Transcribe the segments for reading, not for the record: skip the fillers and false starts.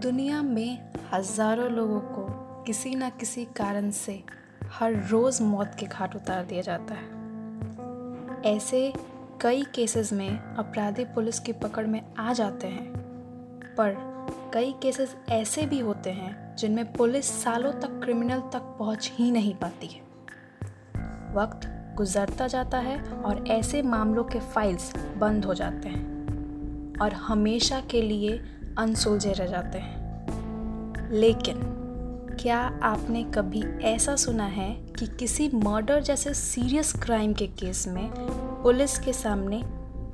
दुनिया में हज़ारों लोगों को किसी न किसी कारण से हर रोज़ मौत के घाट उतार दिया जाता है। ऐसे कई केसेस में अपराधी पुलिस की पकड़ में आ जाते हैं, पर कई केसेस ऐसे भी होते हैं जिनमें पुलिस सालों तक क्रिमिनल तक पहुंच ही नहीं पाती है। वक्त गुजरता जाता है और ऐसे मामलों के फाइल्स बंद हो जाते हैं और हमेशा के लिए अनसुलझे रह जाते हैं। लेकिन क्या आपने कभी ऐसा सुना है कि किसी मर्डर जैसे सीरियस क्राइम के केस में पुलिस के सामने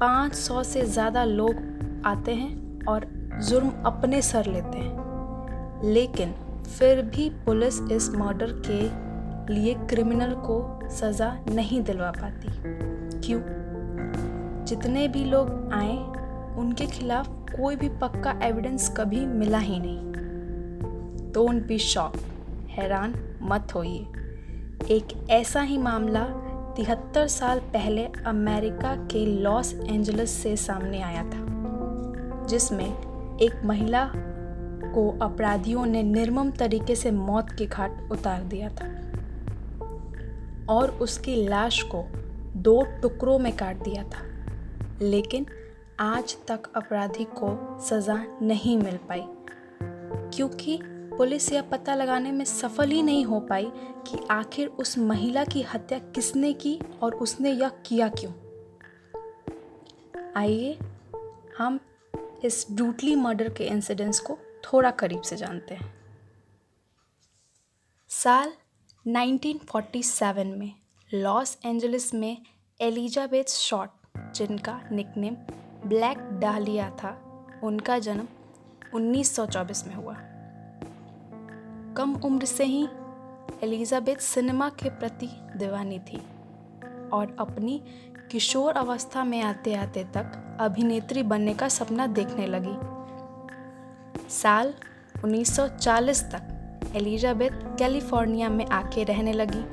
500 से ज़्यादा लोग आते हैं और जुर्म अपने सर लेते हैं, लेकिन फिर भी पुलिस इस मर्डर के लिए क्रिमिनल को सज़ा नहीं दिलवा पाती? क्यों? जितने भी लोग आए उनके खिलाफ कोई भी पक्का एविडेंस कभी मिला ही नहीं। डोंट बी शॉक, हैरान मत होइए। एक ऐसा ही मामला 73 साल पहले अमेरिका के लॉस एंजलिस से सामने आया था, जिसमें एक महिला को अपराधियों ने निर्मम तरीके से मौत के घाट उतार दिया था और उसकी लाश को 2 टुकड़ों में काट दिया था। लेकिन आज तक अपराधी को सज़ा नहीं मिल पाई, क्योंकि पुलिस यह पता लगाने में सफल ही नहीं हो पाई कि आखिर उस महिला की हत्या किसने की और उसने यह किया क्यों। आइए हम इस ब्रूटली मर्डर के इंसिडेंट्स को थोड़ा करीब से जानते हैं। साल 1947 में लॉस एंजलिस में एलिजाबेथ शॉर्ट, जिनका निकनेम ब्लैक डालिया था, उनका जन्म 1924 में हुआ। कम उम्र से ही एलिजाबेथ सिनेमा के प्रति दीवानी थी और अपनी किशोर अवस्था में आते आते तक अभिनेत्री बनने का सपना देखने लगी। साल 1940 तक एलिजाबेथ कैलिफोर्निया में आके रहने लगी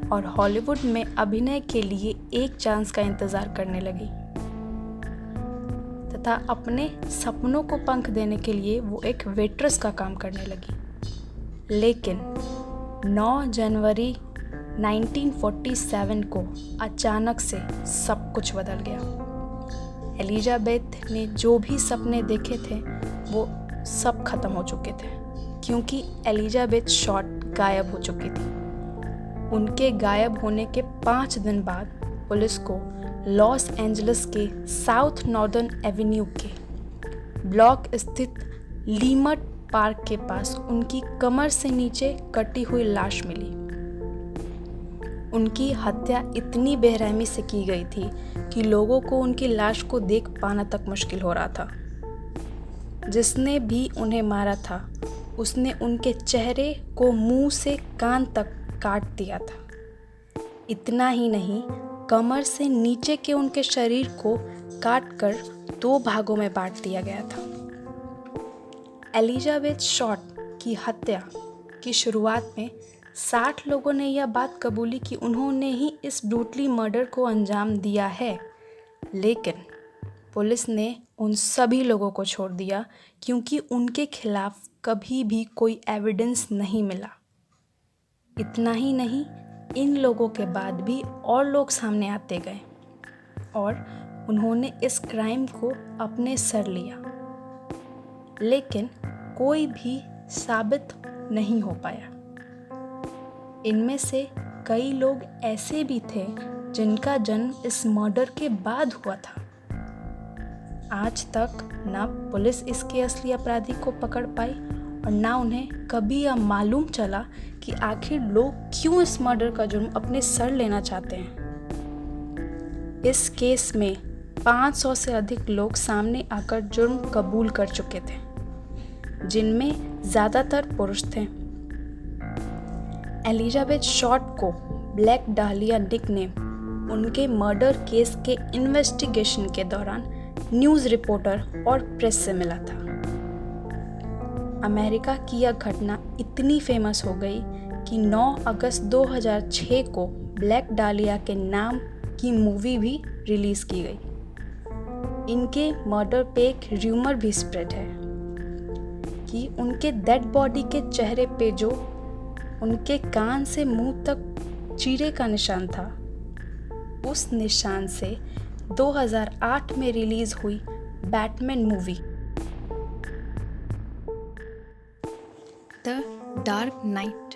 और हॉलीवुड में अभिनय के लिए एक चांस का इंतज़ार करने लगी तथा अपने सपनों को पंख देने के लिए वो एक वेट्रेस का काम करने लगी। लेकिन 9 जनवरी 1947 को अचानक से सब कुछ बदल गया। एलिजाबेथ ने जो भी सपने देखे थे वो सब खत्म हो चुके थे, क्योंकि एलिजाबेथ शॉर्ट गायब हो चुकी थी। उनके गायब होने के 5 दिन बाद पुलिस को लॉस एंजलिस के साउथ नॉर्दर्न एवेन्यू के ब्लॉक स्थित लीमट पार्क के पास उनकी कमर से नीचे कटी हुई लाश मिली। उनकी हत्या इतनी बेरहमी से की गई थी कि लोगों को उनकी लाश को देख पाना तक मुश्किल हो रहा था। जिसने भी उन्हें मारा था उसने उनके चेहरे को मुंह से कान तक काट दिया था। इतना ही नहीं, कमर से नीचे के उनके शरीर को काटकर 2 भागों में बांट दिया गया था। एलिजाबेथ शॉर्ट की हत्या की शुरुआत में 60 लोगों ने यह बात कबूली कि उन्होंने ही इस ब्रूटली मर्डर को अंजाम दिया है, लेकिन पुलिस ने उन सभी लोगों को छोड़ दिया क्योंकि उनके खिलाफ कभी भी कोई एविडेंस नहीं मिला। इतना ही नहीं, इन लोगों के बाद भी और लोग सामने आते गए और उन्होंने इस क्राइम को अपने सर लिया, लेकिन कोई भी साबित नहीं हो पाया। इनमें से कई लोग ऐसे भी थे जिनका जन्म इस मर्डर के बाद हुआ था। आज तक ना पुलिस इसके असली अपराधी को पकड़ पाई और ना उन्हें कभी यह मालूम चला कि आखिर लोग क्यों इस मर्डर का जुर्म अपने सर लेना चाहते हैं। इस केस में 500 से अधिक लोग सामने आकर जुर्म कबूल कर चुके थे, जिनमें ज़्यादातर पुरुष थे। एलिजाबेथ शॉर्ट को ब्लैक डालिया निकनेम उनके मर्डर केस के इन्वेस्टिगेशन के दौरान न्यूज़ रिपोर्टर और प्रेस से मिला था। अमेरिका की यह घटना इतनी फेमस हो गई कि 9 अगस्त 2006 को ब्लैक डालिया के नाम की मूवी भी रिलीज़ की गई। इनके मर्डर पे एक र्यूमर भी स्प्रेड है कि उनके डेड बॉडी के चेहरे पे जो उनके कान से मुंह तक चीरे का निशान था, उस निशान से 2008 में रिलीज़ हुई Batman movie the dark night,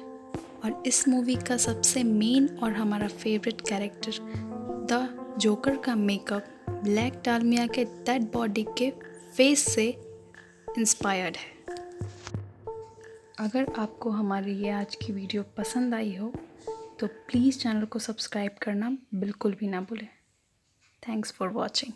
और इस मूवी का सबसे मेन और हमारा फेवरेट कैरेक्टर द जोकर का मेकअप ब्लैक डालमिया के डेड बॉडी के फेस से इंस्पायर्ड है। अगर आपको हमारी ये आज की वीडियो पसंद आई हो तो प्लीज़ चैनल को सब्सक्राइब करना बिल्कुल भी ना भूलें। Thanks for watching.